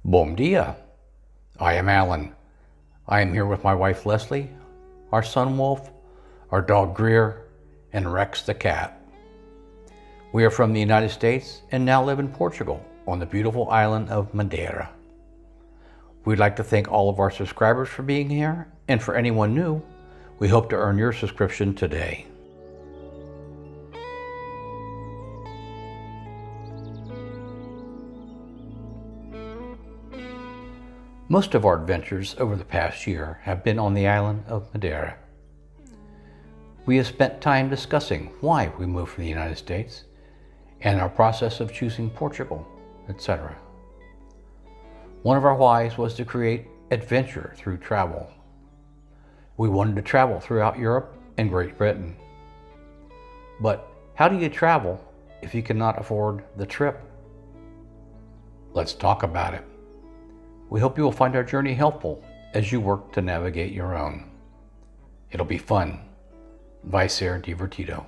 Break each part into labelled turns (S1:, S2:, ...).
S1: Bom dia. I am Alan. I am here with my wife Leslie, our son Wolf, our dog Greer, and Rex the cat. We are from the United States and now live in Portugal on the beautiful island of Madeira. We'd like to thank all of our subscribers for being here, and for anyone new, we hope to earn your subscription today. Most of our adventures over the past year have been on the island of Madeira. We have spent time discussing why we moved from the United States and our process of choosing Portugal, etc. One of our whys was to create adventure through travel. We wanted to travel throughout Europe and Great Britain. But how do you travel if you cannot afford the trip? Let's talk about it. We hope you will find our journey helpful as you work to navigate your own. It'll be fun. Vai ser divertido.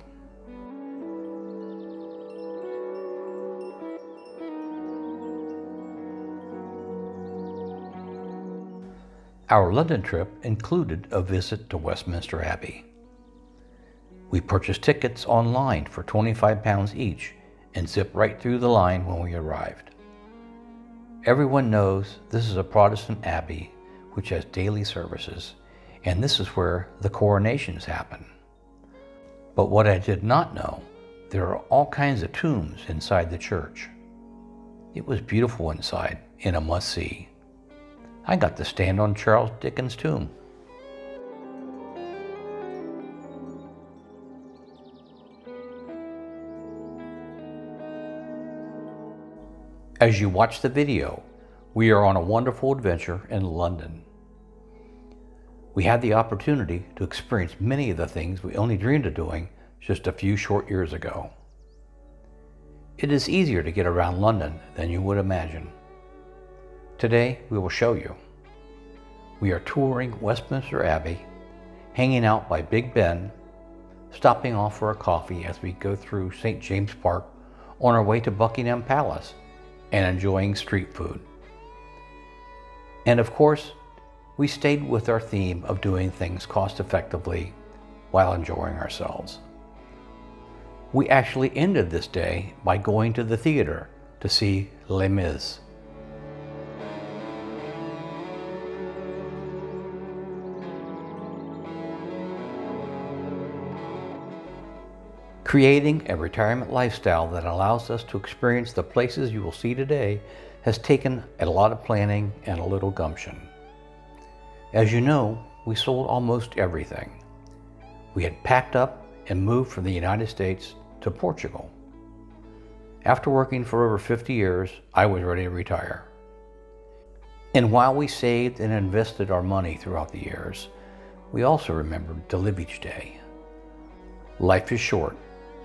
S1: Our London trip included a visit to Westminster Abbey. We purchased tickets online for £25 each and zipped right through the line when we arrived. Everyone knows this is a Protestant abbey which has daily services, and this is where the coronations happen. But what I did not know, there are all kinds of tombs inside the church. It was beautiful inside and a must-see. I got to stand on Charles Dickens' tomb. As you watch the video, we are on a wonderful adventure in London. We had the opportunity to experience many of the things we only dreamed of doing just a few short years ago. It is easier to get around London than you would imagine. Today, we will show you. We are touring Westminster Abbey, hanging out by Big Ben, stopping off for a coffee as we go through St. James Park on our way to Buckingham Palace, and enjoying street food. And of course, we stayed with our theme of doing things cost effectively while enjoying ourselves. We actually ended this day by going to the theater to see Les Mis. Creating a retirement lifestyle that allows us to experience the places you will see today has taken a lot of planning and a little gumption. As you know, we sold almost everything. We had packed up and moved from the United States to Portugal. After working for over 50 years, I was ready to retire. And while we saved and invested our money throughout the years, we also remembered to live each day. Life is short.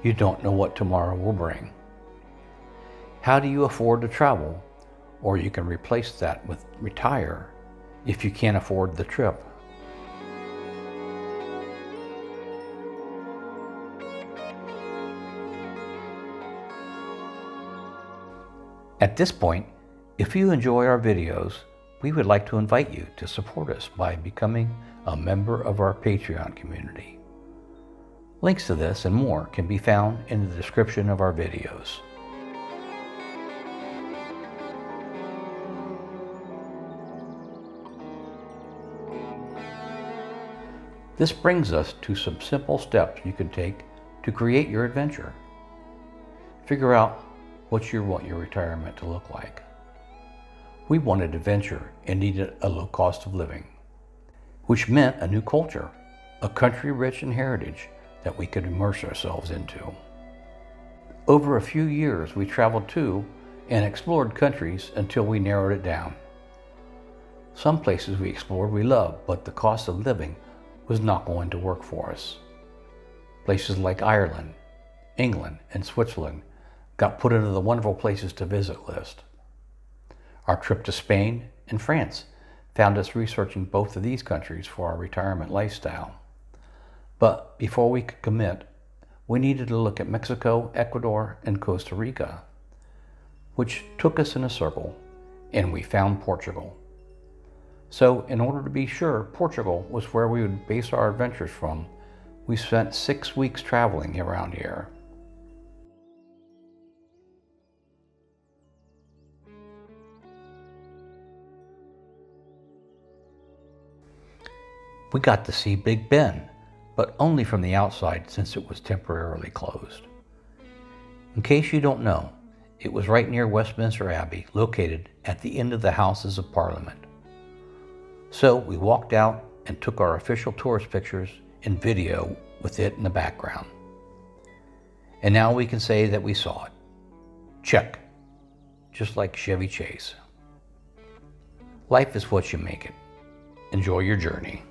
S1: You don't know what tomorrow will bring. How do you afford to travel? Or you can replace that with retire if you can't afford the trip. At this point, if you enjoy our videos, we would like to invite you to support us by becoming a member of our Patreon community. Links to this and more can be found in the description of our videos. This brings us to some simple steps you can take to create your adventure. Figure out what you want your retirement to look like. We wanted adventure and needed a low cost of living, which meant a new culture, a country rich in heritage that we could immerse ourselves into. Over a few years, we traveled to and explored countries until we narrowed it down. Some places we explored we loved, but the cost of living was not going to work for us. Places like Ireland, England, and Switzerland got put into the wonderful places to visit list. Our trip to Spain and France found us researching both of these countries for our retirement lifestyle. But before we could commit, we needed to look at Mexico, Ecuador, and Costa Rica, which took us in a circle and we found Portugal. So in order to be sure Portugal was where we would base our adventures from, we spent 6 weeks traveling around here. We got to see Big Ben, but only from the outside since it was temporarily closed. In case you don't know, it was right near Westminster Abbey, located at the end of the Houses of Parliament. So we walked out and took our official tourist pictures and video with it in the background. And now we can say that we saw it. Check. Just like Chevy Chase. Life is what you make it. Enjoy your journey.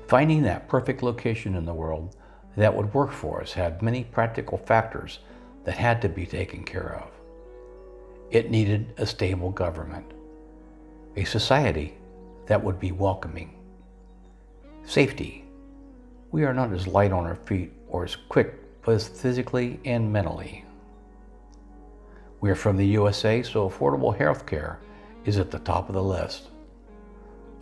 S1: Finding that perfect location in the world that would work for us had many practical factors that had to be taken care of. It needed a stable government, a society that would be welcoming, safety. We are not as light on our feet or as quick both physically and mentally. We are from the USA, so affordable health care is at the top of the list.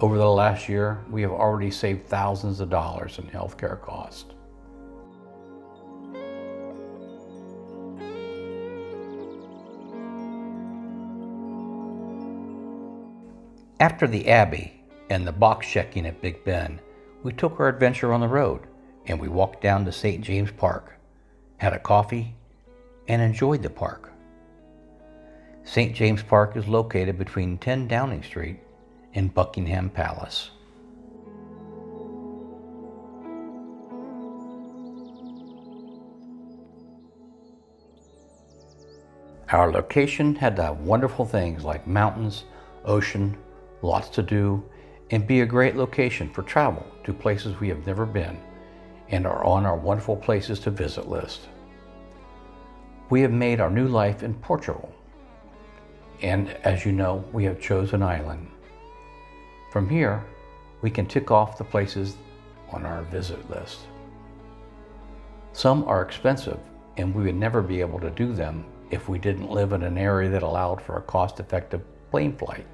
S1: Over the last year, we have already saved thousands of dollars in healthcare costs. After the Abbey and the box checking at Big Ben, we took our adventure on the road and we walked down to St. James Park, had a coffee, and enjoyed the park. St. James Park is located between 10 Downing Street and Buckingham Palace. Our location had to have wonderful things like mountains, ocean, lots to do, and be a great location for travel to places we have never been and are on our wonderful places to visit list. We have made our new life in Portugal, and as you know, we have chosen Island. From here, we can tick off the places on our visit list. Some are expensive, and we would never be able to do them if we didn't live in an area that allowed for a cost-effective plane flight.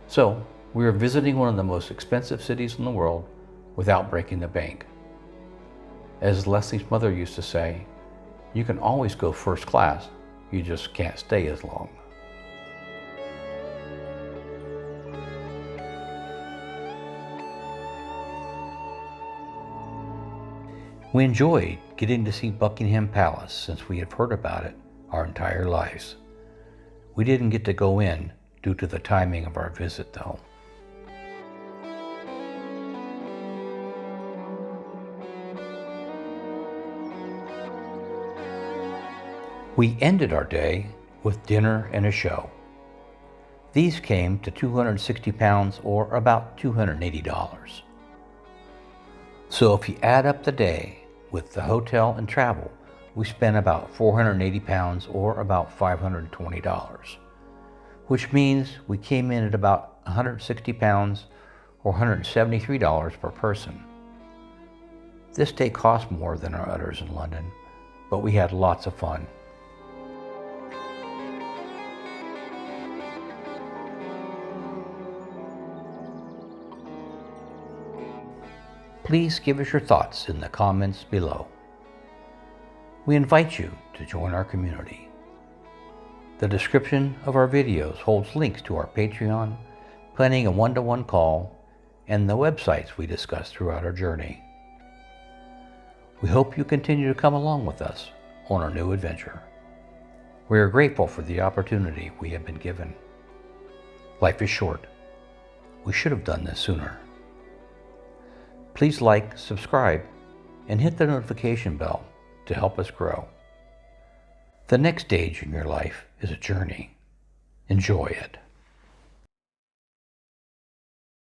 S1: So, we are visiting one of the most expensive cities in the world without breaking the bank. As Leslie's mother used to say, you can always go first class, you just can't stay as long. We enjoyed getting to see Buckingham Palace since we have heard about it our entire lives. We didn't get to go in due to the timing of our visit though. We ended our day with dinner and a show. These came to £260 or about $280. So if you add up the day with the hotel and travel, we spent about £480 or about $520, which means we came in at about £160 or $173 per person. This day cost more than our others in London, but we had lots of fun. Please give us your thoughts in the comments below. We invite you to join our community. The description of our videos holds links to our Patreon, planning a one-to-one call, and the websites we discussed throughout our journey. We hope you continue to come along with us on our new adventure. We are grateful for the opportunity we have been given. Life is short. We should have done this sooner. Please like, subscribe, and hit the notification bell to help us grow. The next stage in your life is a journey. Enjoy it.